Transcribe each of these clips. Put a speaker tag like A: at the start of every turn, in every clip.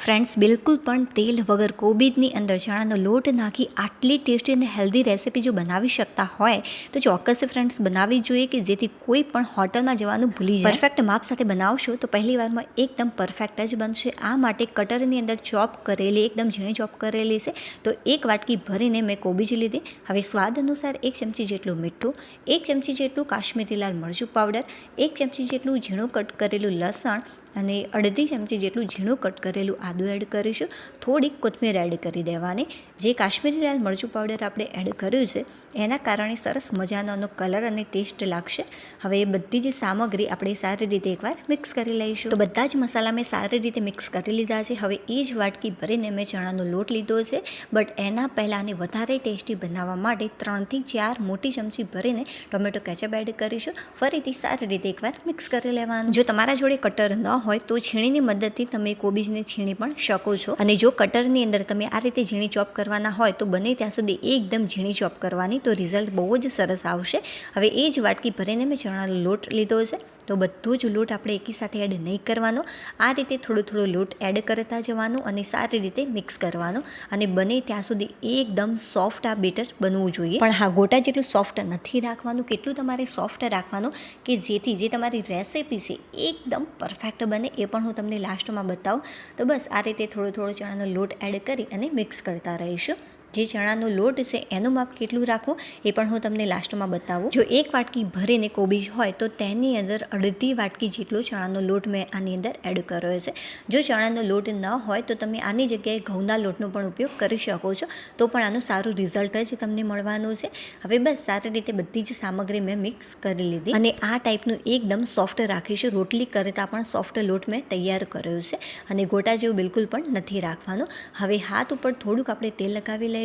A: Friends, બિલકુલ પણ તેલ વગર કોબીજની અંદર ચણાનો લોટ નાખી આટલી ટેસ્ટી અને હેલ્ધી રેસીપી જો બનાવી શકતા હોય તો ચોક્કસ ફ્રેન્ડ્સ બનાવવી જોઈએ કે જેથી કોઈ પણ હોટલમાં જવાનું ભૂલી જાય. પરફેક્ટ માપ સાથે બનાવશો તો પહેલી વારમાં એકદમ પરફેક્ટ જ બનશે. આ માટે કટરની અંદર ચોપ કરેલી, એકદમ ઝીણી ચોપ કરેલી છે તો એક વાટકી ભરીને મેં કોબીજ લીધી. હવે સ્વાદ અનુસાર 1 ચમચી જેટલું મીઠું, 1 ચમચી જેટલું કાશ્મીરી લાલ મરચું પાવડર, 1 ચમચી જેટલું ઝીણું કટ કરેલું લસણ અને અડધી ચમચી જેટલું ઝીણું કટ કરેલું આદું એડ કરીશું. થોડીક કોથમીર એડ કરી દેવાની. જે કાશ્મીરી લાલ મરચું પાવડર આપણે એડ કર્યું છે એના કારણે સરસ મજાનો કલર અને ટેસ્ટ લાગશે. હવે એ બધી જ સામગ્રી આપણે સારી રીતે એકવાર મિક્સ કરી લઈશું. તો બધા જ મસાલા મેં સારી રીતે મિક્સ કરી લીધા છે. હવે એ જ વાટકી ભરીને મેં ચણાનો લોટ લીધો છે, બટ એના પહેલાં આને વધારે ટેસ્ટી બનાવવા માટે 3 થી 4 મોટી ચમચી ભરીને ટોમેટો કેચઅપ એડ કરીશું. ફરીથી સારી રીતે એકવાર મિક્સ કરી લેવાનું. જો તમારા જોડે કટર ન હોય તો છીણીની મદદથી તમે કોબીજને છીણી પણ શકો છો. અને જો કટરની અંદર તમે આ રીતે ઝીણી ચોપ કરવાના હોય તો બને ત્યાં સુધી એકદમ ઝીણી ચોપ કરવાની, તો રિઝલ્ટ બહુ જ સરસ આવશે. હવે એ જ વાટકી ભરીને મેં ચણાનો લોટ લીધો છે તો બધો જ લોટ આપણે એકી સાથે એડ નહીં કરવાનો. આ રીતે થોડો લોટ એડ કરતા જવાનું અને સારી રીતે મિક્સ કરવાનું. અને બને ત્યાં સુધી એકદમ સોફ્ટ આ બેટર બનવું જોઈએ. પણ હા, ગોટા જેટલું સોફ્ટ નથી રાખવાનું, કેટલું તમારે સોફ્ટ રાખવાનું કે જેથી જે તમારી રેસીપી છે એકદમ પરફેક્ટ બને. એ પણ હું તમને લાસ્ટમાં બતાવું. તો બસ આ રીતે થોડો ચણાનો લોટ એડ કરી અને મિક્સ કરતા રહીશું. જે ચણાનો લોટ છે એનું માપ કેટલું રાખવું એ પણ હું તમને લાસ્ટમાં બતાવું. જો એક વાટકી ભરીને કોબીજ હોય તો તેની અંદર અડધી વાટકી જેટલો ચણાનો લોટ મેં આની અંદર એડ કર્યો છે. જો ચણાનો લોટ ન હોય તો તમે આની જગ્યાએ ઘઉંના લોટનો પણ ઉપયોગ કરી શકો છો, તો પણ આનું સારું રિઝલ્ટ જ તમને મળવાનું છે. હવે બસ સારી રીતે બધી જ સામગ્રી મેં મિક્સ કરી લીધી અને આ ટાઈપનું એકદમ સોફ્ટ રાખીશું. રોટલી કરતાં પણ સોફ્ટ લોટ મેં તૈયાર કર્યો છે અને ગોટા જેવું બિલકુલ પણ નથી રાખવાનું. હવે હાથ ઉપર થોડુંક આપણે તેલ લગાવી લઈશું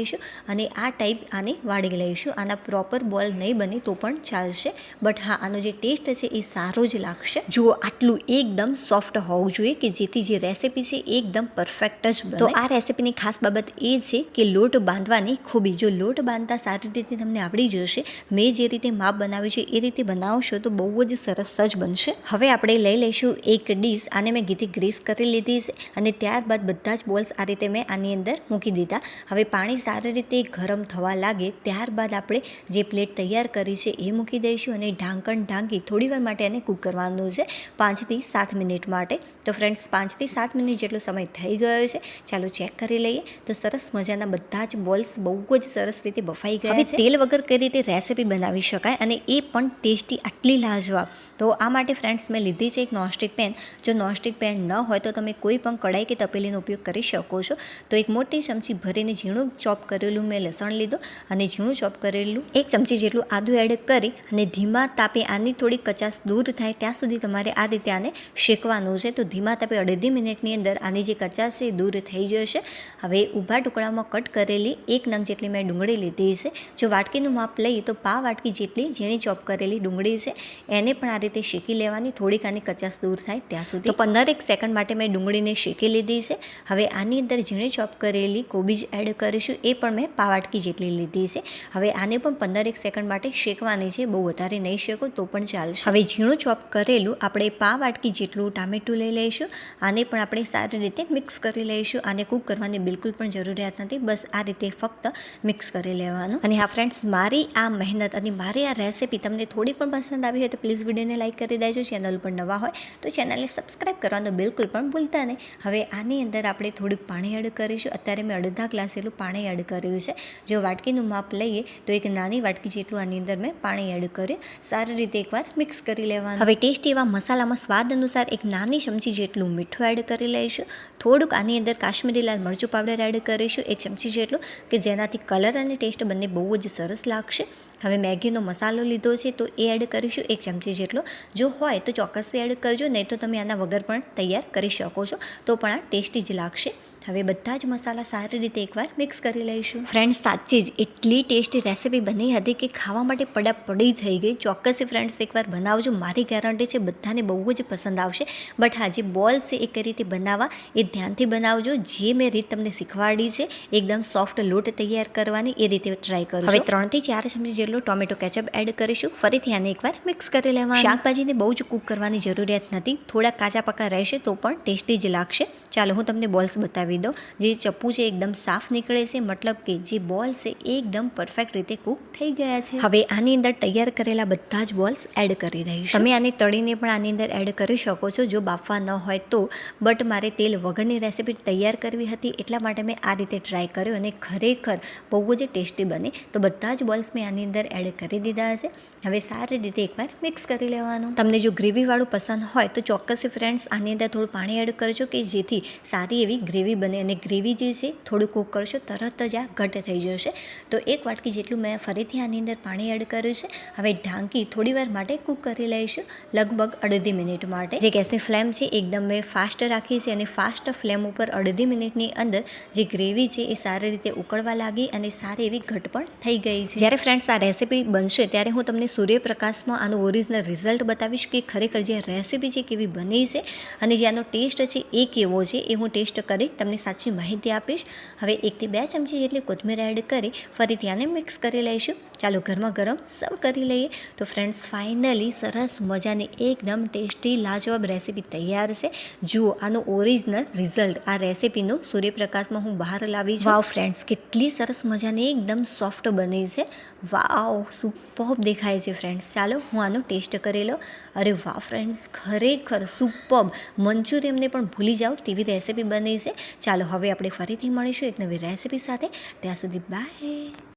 A: અને આ ટાઈપ આને વાળી લઈશું. આના પ્રોપર બોલ નહીં બને તો પણ ચાલશે, બટ હા, આનો જે ટેસ્ટ છે એ સારો જ લાગશે. જુઓ, આટલું એકદમ સોફ્ટ હોવું જોઈએ કે જેથી જે રેસીપી છે એકદમ પરફેક્ટ જ બને. તો આ રેસીપીની ખાસ બાબત એ છે કે લોટ બાંધવાની ખૂબી. જો લોટ બાંધતા સારી રીતે તમને આવડી જશે, મેં જે રીતે માપ બનાવ્યું છે એ રીતે બનાવશો તો બહુ જ સરસ જ બનશે. હવે આપણે લઈ લઈશું એક ડીશ. આને મેં ઘીથી ગ્રીસ કરી લીધી છે અને ત્યારબાદ બધા જ બોલ્સ આ રીતે મેં આની અંદર મૂકી દીધા. હવે પાણી સારી રીતે ગરમ થવા લાગે ત્યારબાદ આપણે જે પ્લેટ તૈયાર કરી છે એ મૂકી દઈશું અને ઢાંકણ ઢાંકી થોડીવાર માટે એને કૂક કરવાનું છે, 5 થી 7 મિનિટ માટે. તો ફ્રેન્ડ્સ, 5 થી 7 મિનિટ જેટલો સમય થઈ ગયો છે. ચાલો ચેક કરી લઈએ. તો સરસ મજાના બધા જ બોલ્સ બહુ જ સરસ રીતે બફાઈ ગયા છે. તેલ વગર કઈ રીતે રેસીપી બનાવી શકાય અને એ પણ ટેસ્ટી, આટલી લાજવાબ. તો આ માટે ફ્રેન્ડ્સ મેં લીધી છે એક નોનસ્ટિક પેન. જો નોનસ્ટિક પેન ન હોય તો તમે કોઈ પણ કઢાઈ કે તપેલીનો ઉપયોગ કરી શકો છો. તો એક મોટી ચમચી ભરીને ઝીણું ચોપ કરેલું મેં લસણ લીધું અને ઝીણું ચોપ કરેલું 1 ચમચી જેટલું આદું એડ કરી અને ધીમા તાપે આની થોડી કચાશ દૂર થાય ત્યાં સુધી તમારે આ રીતે આને શેકવાનું છે. તો ધીમા તાપે અડધી મિનિટની અંદર આની જે કચાશ છે એ દૂર થઈ જશે. હવે ઊભા ટુકડામાં કટ કરેલી 1 નંગ જેટલી મેં ડુંગળી લીધી છે. જો વાટકીનું માપ લઈએ તો પા વાટકી જેટલી ઝીણી ચોપ કરેલી ડુંગળી છે એને પણ આ રીતે શેકી લેવાની, થોડીક આની કચાશ દૂર થાય ત્યાં સુધી. તો 15 સેકન્ડ માટે મેં ડુંગળીને શેકી લીધી છે. હવે આની અંદર ઝીણી ચોપ કરેલી કોબીજ એડ કરીશું. એ પણ મેં પાવાટકી જેટલી લીધી છે. હવે આને પણ 15 સેકન્ડ માટે શેકવાની છે, બહુ વધારે નહીં શેકો તો પણ ચાલશે. હવે ઝીણું ચોપ કરેલું આપણે પાવાટકી જેટલું ટામેટું લઈ લઈશું. આને પણ આપણે સારી રીતે મિક્સ કરી લઈશું. આને કૂક કરવાની બિલકુલ પણ જરૂરિયાત નથી, બસ આ રીતે ફક્ત મિક્સ કરી લેવાનું. અને હા ફ્રેન્ડ્સ, મારી આ મહેનત અને મારી આ રેસીપી તમને થોડી પણ પસંદ આવી હોય તો પ્લીઝ વિડીયોને લાઈક કરી દેજો. ચેનલ પર નવા હોય તો ચેનલને સબસ્ક્રાઈબ કરવાનું બિલકુલ પણ ભૂલતા નહીં. હવે આની અંદર આપણે થોડુંક પાણી એડ કરીશું. અત્યારે મેં અડધા ગ્લાસ જેટલું પાણી એડ કર્યું છે. જો વાટકીનું માપ લઈએ તો એક નાની વાટકી જેટલું આની અંદર મેં પાણી એડ કર્યું. સારી રીતે એકવાર મિક્સ કરી લેવાનું. હવે ટેસ્ટી એવા મસાલામાં સ્વાદ અનુસાર એક નાની ચમચી જેટલું મીઠું એડ કરી લઈશું. થોડુંક આની અંદર કાશ્મીરી લાલ મરચું પાવડર એડ કરીશું, 1 ચમચી જેટલું, કે જેનાથી કલર અને ટેસ્ટ બંને બહુ જ સરસ લાગશે. હવે મેગીનો મસાલો લીધો છે તો એ એડ કરીશું 1 ચમચી જેટલો. જો હોય તો ચોક્કસથી એડ કરજો, નહીં તો તમે આના વગર પણ તૈયાર કરી શકો છો, તો પણ આ ટેસ્ટી જ લાગશે. હવે બધા જ મસાલા સારી રીતે એકવાર મિક્સ કરી લઈશું. ફ્રેન્ડ્સ, સાચી જ એટલી ટેસ્ટી રેસીપી બની હતી કે ખાવા માટે પડાપડી થઈ ગઈ. ચોક્કસથી ફ્રેન્ડ્સ એકવાર બનાવજો, મારી ગેરંટી છે બધાને બહુ જ પસંદ આવશે. બટ હા, જે બોલ્સ છે એ કઈ રીતે બનાવવા એ ધ્યાનથી બનાવજો. જે મેં રીત તમને શીખવાડી છે એકદમ સોફ્ટ લોટ તૈયાર કરવાની, એ રીતે ટ્રાય કરો. હવે 3 થી 4 ચમચી જેટલો ટોમેટો કેચઅપ એડ કરીશું. ફરીથી આને એકવાર મિક્સ કરી લેવાનું. શાકભાજીને બહુ જ કૂક કરવાની જરૂરિયાત નથી, થોડા કાચા પાકા રહેશે તો પણ ટેસ્ટી જ લાગશે. ચાલો હું તમને બોલ્સ બતાવી દઉં. જે ચપ્પુ છે એકદમ સાફ નીકળે છે, મતલબ કે જે બોલ્સ છે એ એકદમ પરફેક્ટ રીતે કૂક થઈ ગયા છે. હવે આની અંદર તૈયાર કરેલા બધા જ બોલ્સ એડ કરી દઈશું. તમે આને તળીને પણ આની અંદર એડ કરી શકો છો જો બાફવા ન હોય તો, બટ મારે તેલ વગરની રેસીપી તૈયાર કરવી હતી એટલા માટે મેં આ રીતે ટ્રાય કર્યો અને ખરેખર બહુ જ ટેસ્ટી બને. તો બધા જ બોલ્સ મેં આની અંદર એડ કરી દીધા છે. હવે સારી રીતે એકવાર મિક્સ કરી લેવાનું. તમને જો ગ્રેવીવાળું પસંદ હોય તો ચોક્કસ ફ્રેન્ડ્સ આની અંદર થોડું પાણી એડ કરજો કે જેથી સારી એવી ગ્રેવી બને, અને ગ્રેવી જે છે થોડું કૂક કરશો તરત જ આ ઘટ થઈ જશે. તો એક વાટકી જેટલું મેં ફરીથી આની અંદર પાણી એડ કર્યું છે. હવે ઢાંકી થોડી વાર માટે કૂક કરી લઈશું, લગભગ અડધી મિનિટ માટે. જે ગેસની ફ્લેમ છે એકદમ મેં ફાસ્ટ રાખી છે અને ફાસ્ટ ફ્લેમ ઉપર અડધી મિનિટની અંદર જે ગ્રેવી છે એ સારી રીતે ઉકળવા લાગી અને સારી એવી ઘટ પણ થઈ ગઈ છે. જ્યારે ફ્રેન્ડ્સ આ રેસીપી બનશે ત્યારે હું તમને સૂર્યપ્રકાશમાં આનું ઓરિજિનલ રિઝલ્ટ બતાવીશ કે ખરેખર જે રેસીપી છે કેવી બની છે અને જે આનો ટેસ્ટ છે એ કેવો છે એ હું ટેસ્ટ કરી તમને સાચી માહિતી આપીશ. હવે 1 થી 2 ચમચી જેટલી કોથમીર એડ કરી ફરીથી આને મિક્સ કરી લઈશું. ચાલો ગરમા ગરમ સર્વ કરી લઈએ. તો ફ્રેન્ડ્સ ફાઇનલી સરસ મજાની એકદમ ટેસ્ટી લાજવાબ રેસીપી તૈયાર છે. જુઓ આનું ઓરિજિનલ રિઝલ્ટ આ રેસીપીનું સૂર્યપ્રકાશમાં હું બહાર લાવી છું. વાવ ફ્રેન્ડ્સ, કેટલી સરસ મજાની એકદમ સોફ્ટ બની છે. વાવ, સુપર્બ દેખાય છે ફ્રેન્ડ્સ. ચાલો હું આનો ટેસ્ટ કરી લઉં. અરે વાહ ફ્રેન્ડ્સ, ખરેખર સુપર્બ. મંચુરિયમને પણ ભૂલી જાઓ તેવી રેસીપી બની છે. ચાલો હવે આપણે ફરીથી મળીશું એક નવી રેસીપી સાથે. ત્યાં સુધી બાય.